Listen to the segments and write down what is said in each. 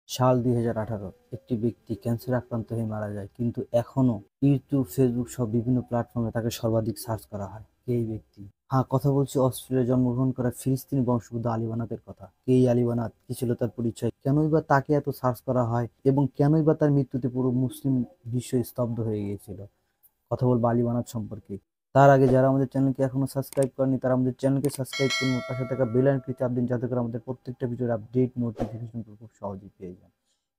সাল 2018 একটি ব্যক্তি ক্যান্সারে আক্রান্ত হয়ে মারা যায়, কিন্তু এখনো ইউটিউব, ফেসবুক সহ বিভিন্ন প্ল্যাটফর্মে তাকে সর্বাধিক সার্চ করা হয়। কে এই ব্যক্তি? হ্যাঁ, কথা বলছি অস্ট্রেলিয়ায় জন্মগ্রহণ করা ফিলিস্তিনি বংশোদ্ভূত আলী বানাতের কথা। কে এই আলী বানাত? কি ছিল তার পরিচয়? কেনই বা তাকে এত সার্চ করা হয় এবং কেনই বা তার মৃত্যুতে পুরো মুসলিম বিশ্ব স্তব্ধ হয়ে গিয়েছিল? কথা বলবো আলী বানাত সম্পর্কে। তার আগে যারা আমাদের চ্যানেলকে এখনো সাবস্ক্রাইব করেনি তারা আমাদের চ্যানেলকে সাবস্ক্রাইব করুন, পাশে থাকা বেল আইকনটি চাপ দিন যাতে করে আমাদের প্রত্যেকটা ভিডিওর আপডেট নোটিফিকেশন খুব সহজেই পেয়ে যান।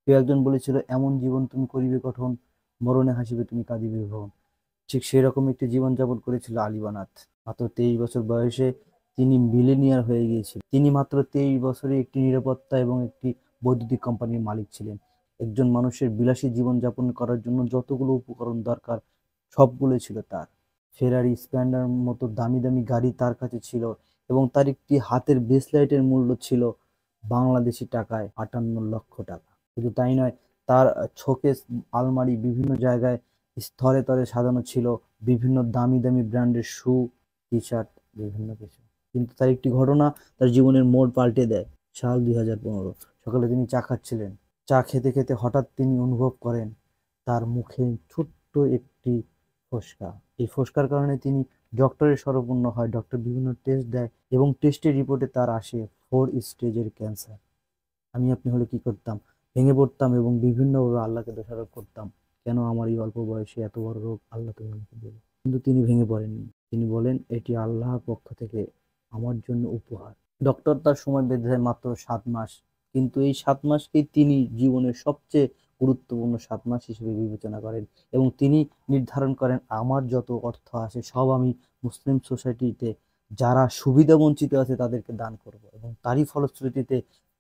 কেউ একজন বলেছিল, এমন জীবন তুমি করিবে গঠন, মরণে হাসিবে তুমি কাঁদিবে ভুবন। ঠিক সেই রকম একটি জীবন যাপন করেছিল আলী বানাত। মাত্র 23 বছর বয়সে তিনি মিলেনিয়ার হয়ে গিয়েছিলেন। তিনি মাত্র 23 বছরে একটি নিরাপত্তা এবং একটি বৈদ্যুতিক কোম্পানির মালিক ছিলেন। একজন মানুষের বিলাসী জীবন যাপন করার জন্য যতগুলো উপকরণ দরকার সবগুলোই ছিল তার। ফেরারি, স্প্লেন্ডার মতো দামি দামি গাড়ি তার কাছে ছিল এবং তার একটি হাতের ব্রেসলাইটের মূল্য ছিল বাংলাদেশি টাকায় 58 লক্ষ টাকা। শুধু তাই নয়, তার শোকেস আলমারি বিভিন্ন জায়গায় স্তরে তরে সাজানো ছিল বিভিন্ন দামি দামি ব্র্যান্ডের শু, টি শার্ট, বিভিন্ন কিছু। কিন্তু তার একটি ঘটনা তার জীবনের মোড় পাল্টে দেয়। সাল 2015 সকালে তিনি চা খাচ্ছিলেন। চা খেতে খেতে হঠাৎ তিনি অনুভব করেন তার মুখে ছোট্ট একটি ফোসকা। এই ফোসকার কারণে তিনি ডক্টরের শরণাপন্ন হয়। ডক্টর বিভিন্ন টেস্ট দেয় এবং টেস্টের রিপোর্টে তার আসে 4 স্টেজের ক্যান্সার। আমি আপনি হলে কি করতাম? ভেঙে পড়তাম এবং বিভিন্নভাবে আল্লাহকে দোষারোপ করতাম। কেন আমার এই অল্প বয়সে এত বড় রোগ আল্লাহ তুমি আমাকে দিলে? কিন্তু তিনি ভেঙে পড়েননি। তিনি বলেন, এটি আল্লাহর পক্ষ থেকে আমার জন্য উপহার। ডক্টর তার সময় বেঁধে দেয় মাত্র 7 মাস, কিন্তু এই 7 মাসকেই তিনি জীবনের সবচেয়ে গুরুত্বপূর্ণ 7 মাস হিসেবে বিবেচনা করেন এবং তিনি নির্ধারণ করেন, আমার যত অর্থ আসে সব আমি মুসলিম সোসাইটিতে যারা সুবিধা বঞ্চিত আছে তাদেরকে দান করব। এবং তারই ফলশ্রুতিতে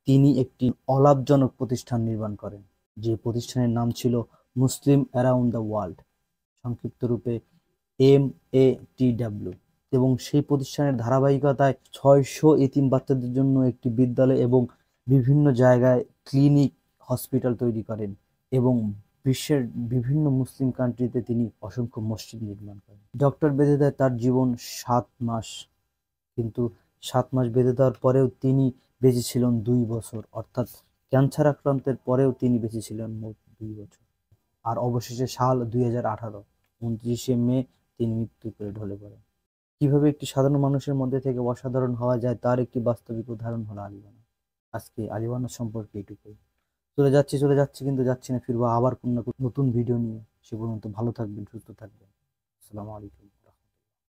তিনি একটি অলাভজনক প্রতিষ্ঠান নির্মাণ করেন, যে প্রতিষ্ঠানের নাম ছিল মুসলিম অ্যারাউন্ড দ্য ওয়ার্ল্ড, সংক্ষিপ্ত রূপে MATW। এবং সেই প্রতিষ্ঠানের ধারাবাহিকতায় 600 এতিম বাচ্চাদের জন্য একটি বিদ্যালয় এবং বিভিন্ন জায়গায় ক্লিনিক, হসপিটাল তৈরি করেন এবং বিশ্বের বিভিন্ন মুসলিম কান্ট্রিতে তিনি অসংখ্য মসজিদ নির্মাণ করেন। ডক্টর বেঁধে দেয় তার জীবন 7 মাস, কিন্তু 7 মাস বেঁধে দেওয়ার পরেও তিনি বেঁচে ছিলেন 2 বছর, অর্থাৎ ক্যান্সার আক্রান্তের পরেও তিনি বেঁচে ছিলেন মোট 2 বছর। আর অবশেষে সাল 2018 29শে মে তিনি মৃত্যু করে ঢলে পড়েন। কিভাবে একটি সাধারণ মানুষের মধ্যে থেকে অসাধারণ হওয়া যায় তার একটি বাস্তবিক উদাহরণ হলো আলী বানাত। আজকে আলী বানাত সম্পর্কে এটুকুই। চলে যাচ্ছি কিন্তু যাচ্ছি না, ফিরবো আবার কোনো না কোনো নতুন ভিডিও নিয়ে। সে পর্যন্ত ভালো থাকবেন, সুস্থ থাকবেন। আসসালামু আলাইকুম।